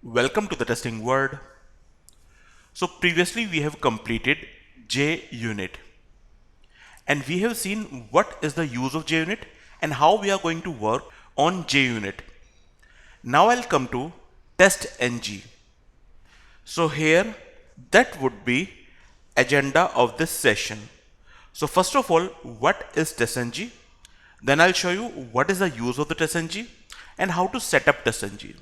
Welcome to the testing world. So previously we have completed JUnit and we have seen what is the use of JUnit and how we are going to work on JUnit. Now I'll come to TestNG. So here that would be agenda of this session. So first of all, what is TestNG? Then I'll show you what is the use of the TestNG and how to set up TestNG.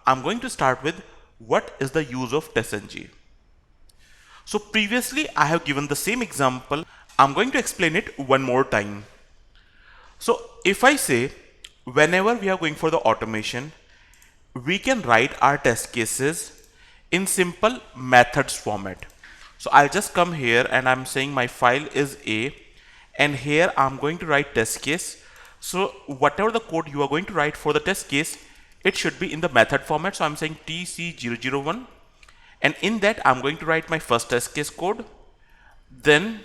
I'm going to start with what is the use of TestNG. So previously I have given the same example. I'm going to explain it one more time. So if I say whenever we are going for the automation, we can write our test cases in simple methods format. So I'll just come here and I'm saying my file is A and here I'm going to write test case. So whatever the code you are going to write for the test case, it should be in the method format. So I'm saying tc001 and in that I'm going to write my first test case code. Then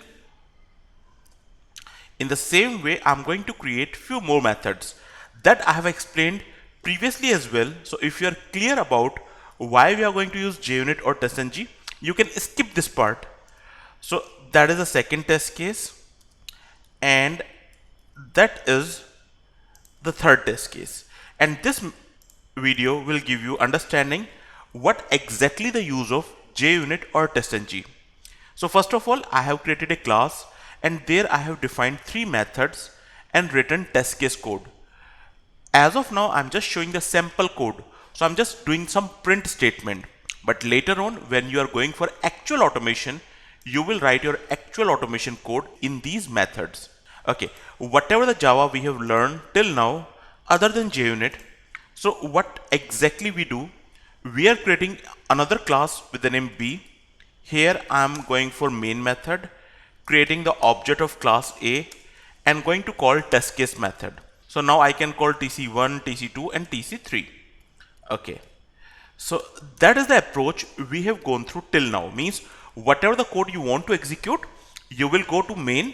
in the same way I'm going to create few more methods that I have explained previously as well. So if you are clear about why we are going to use JUnit or TestNG, you can skip this part. So that is the second test case and that is the third test case, and this video will give you understanding what exactly the use of JUnit or TestNG. So first of all, I have created a class and there I have defined three methods and written test case code. As of now, I'm just showing the sample code. So I'm just doing some print statement. But later on, when you are going for actual automation, you will write your actual automation code in these methods. Okay, whatever the Java we have learned till now, other than JUnit, so what exactly we do, we are creating another class with the name B. Here I am going for main method, creating the object of class A and going to call test case method. So now I can call TC1, TC2 and TC3. Okay. So that is the approach we have gone through till now. Means whatever the code you want to execute, you will go to main.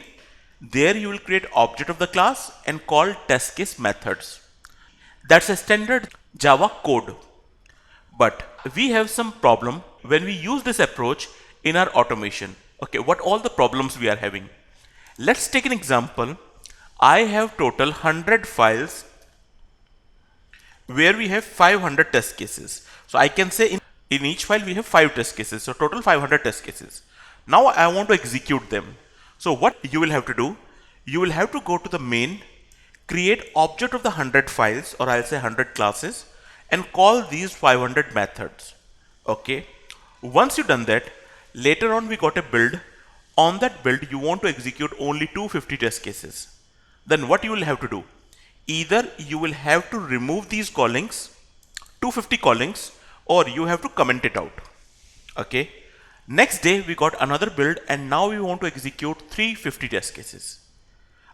There you will create object of the class and call test case methods. That's a standard Java code. But we have some problem when we use this approach in our automation. Okay, what all the problems we are having? Let's take an example. I have total 100 files where we have 500 test cases. So I can say in each file we have 5 test cases. So total 500 test cases. Now I want to execute them. So what you will have to do? You will have to go to the main, create object of the 100 files, or I'll say 100 classes, and call these 500 methods. Okay. Once you've done that, later on we got a build. On that build you want to execute only 250 test cases. Then what you will have to do? Either you will have to remove these callings, 250 callings, or you have to comment it out. Okay. Next day we got another build and now we want to execute 350 test cases.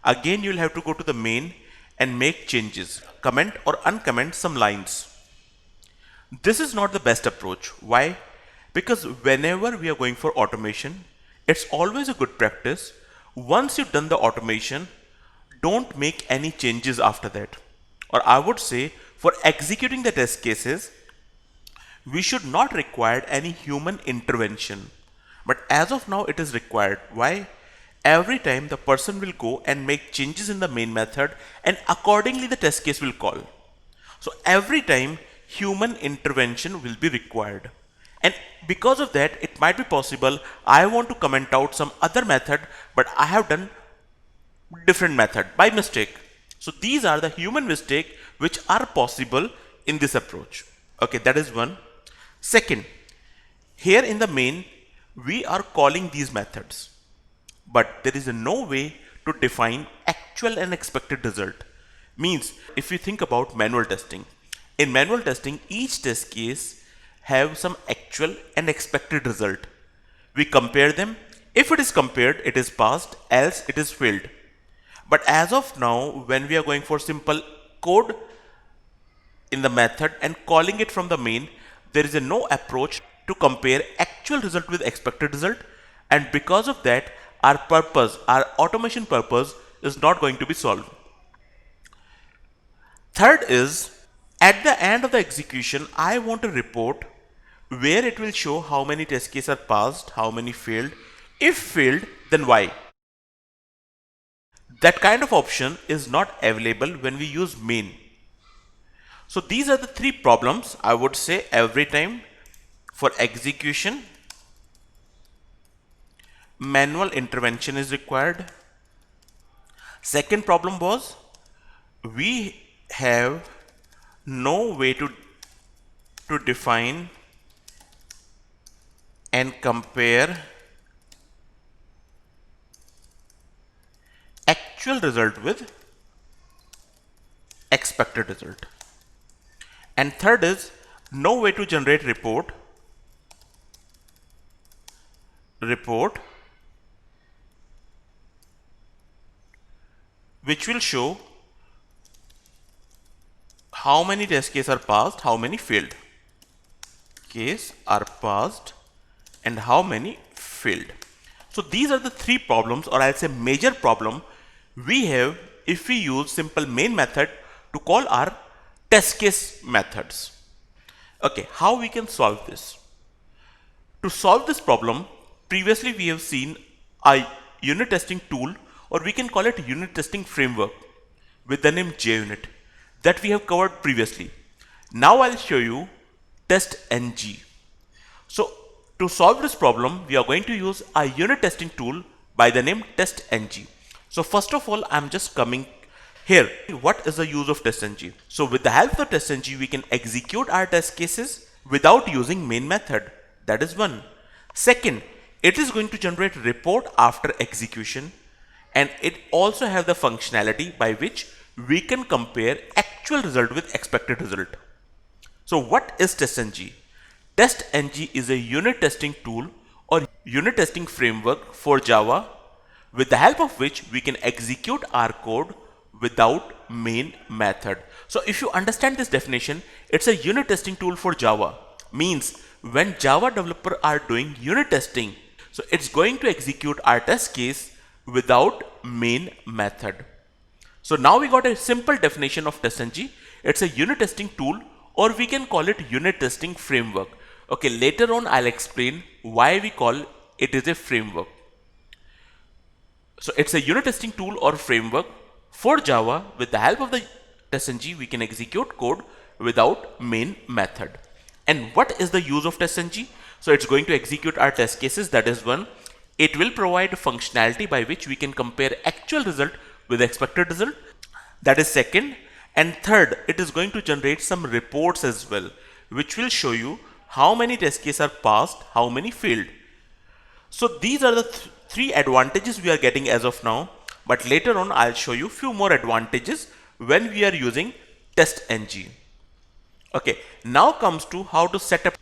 Again you will have to go to the main and make changes, comment or uncomment some lines. This is not the best approach. Why? Because whenever we are going for automation, it's always a good practice. Once you've done the automation, don't make any changes after that. Or I would say for executing the test cases, we should not require any human intervention. But as of now, it is required. Why? Every time the person will go and make changes in the main method and accordingly the test case will call. So every time human intervention will be required. And because of that, it might be possible I want to comment out some other method, but I have done different method by mistake. So these are the human mistake which are possible in this approach. Okay, that is one. Second, here in the main, we are calling these methods, but there is no way to define actual and expected result. Means if you think about manual testing, in manual testing, each test case have some actual and expected result. We compare them. If it is compared, it is passed, else it is failed. But as of now, when we are going for simple code in the method and calling it from the main, there is no approach to compare actual result with expected result, and because of that our automation purpose is not going to be solved. Third is At the end of the execution, I want to report where it will show how many test cases are passed, how many failed. If failed, then why. That kind of option is not available when we use main. So these are the three problems I would say every time. For execution, manual intervention is required. Second problem was we have no way to define and compare actual result with expected result. And third is no way to generate report which will show how many test cases are passed, how many failed. Case are passed and how many failed. So these are the three problems, or I'll say major problem we have if we use simple main method to call our test case methods. Okay, how we can solve this? To solve this problem, previously we have seen a unit testing tool, or we can call it unit testing framework with the name JUnit that we have covered previously. Now I'll show you TestNG. So to solve this problem, we are going to use a unit testing tool by the name TestNG. So first of all, I'm just coming here. What is the use of TestNG? So with the help of TestNG, we can execute our test cases without using main method. That is one. Second, it is going to generate report after execution, and it also have the functionality by which we can compare actual result with expected result. So what is TestNG? TestNG is a unit testing tool or unit testing framework for Java, with the help of which we can execute our code without main method. So if you understand this definition, it's a unit testing tool for Java. Means when Java developer are doing unit testing, so it's going to execute our test case without main method. So now we got a simple definition of TestNG. It's a unit testing tool, or we can call it unit testing framework. Okay, later on I'll explain why we call it is a framework. So it's a unit testing tool or framework for Java. With the help of the TestNG, we can execute code without main method. And what is the use of TestNG? So it's going to execute our test cases. That is one. It will provide functionality by which we can compare actual result with expected result. That is second. And third, it is going to generate some reports as well, which will show you how many test cases are passed, how many failed. So these are the three advantages we are getting as of now, but later on I'll show you few more advantages when we are using TestNG. Okay, now comes to how to set up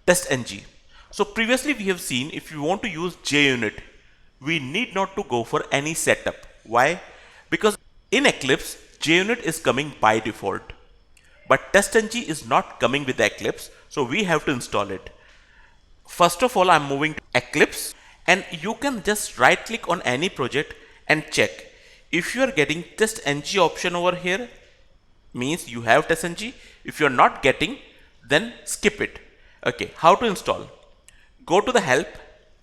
TestNG. So previously we have seen if you want to use JUnit, we need not to go for any setup. Why? Because in Eclipse, JUnit is coming by default, but TestNG is not coming with Eclipse, so we have to install it. First of all, I'm moving to Eclipse, and you can just right click on any project and check. If you are getting TestNG option over here, means you have TestNG. If you are not getting, then skip it. Okay, how to install? Go to the help,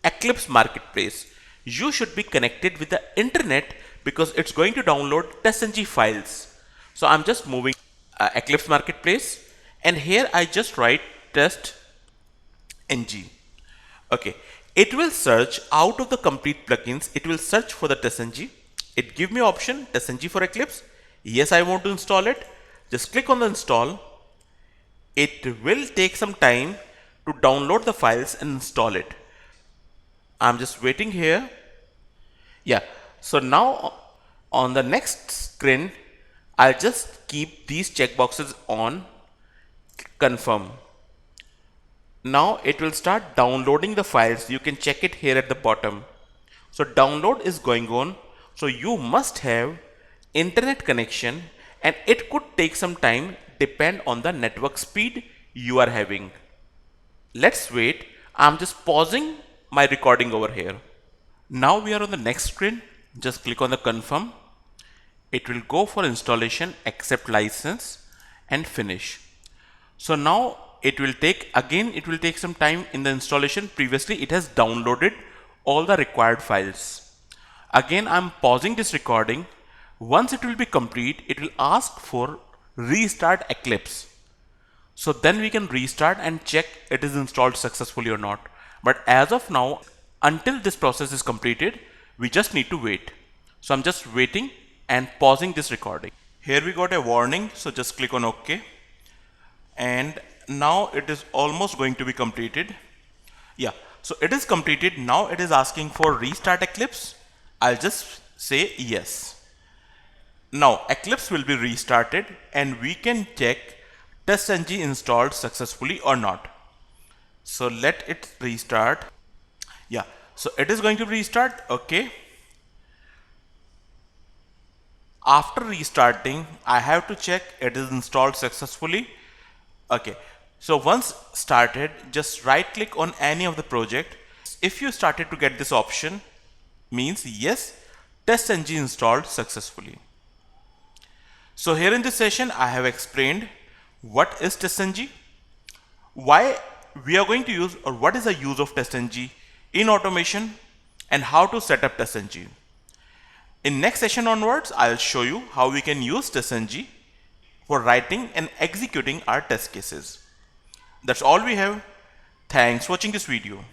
Eclipse Marketplace. You should be connected with the internet because it's going to download TestNG files. So I'm just moving Eclipse Marketplace, and here I just write TestNG. Okay, it will search out of the complete plugins. It will search for the TestNG. It give me option TestNG for Eclipse. Yes, I want to install it. Just click on the install. It will take some time to download the files and install it. I'm just waiting here. Yeah, so now on the next screen, I'll just keep these checkboxes on, confirm. Now it will start downloading the files. You can check it here at the bottom. So download is going on. So you must have internet connection, and it could take some time, depend on the network speed you are having. Let's wait. I'm just pausing my recording over here. Now we are on the next screen. Just click on the confirm. It will go for installation, accept license, and finish. So now it will take some time in the installation. Previously it has downloaded all the required files. Again, I'm pausing this recording. Once it will be complete, it will ask for restart Eclipse. So then we can restart and check it is installed successfully or not. But as of now, until this process is completed, we just need to wait. So I'm just waiting and pausing this recording. Here we got a warning, so just click on OK. And now it is almost going to be completed. Yeah, so it is completed. Now it is asking for restart Eclipse. I'll just say yes. Now Eclipse will be restarted and we can check TestNG installed successfully or not. So let it restart. Yeah, so it is going to restart. Okay. After restarting, I have to check it is installed successfully. Okay, so once started, just right click on any of the project. If you started to get this option, means yes, TestNG installed successfully. So here in this session, I have explained what is TestNG, why we are going to use, or what is the use of TestNG in automation, and how to set up TestNG. In next session onwards, I'll show you how we can use TestNG for writing and executing our test cases. That's all we have. Thanks for watching this video.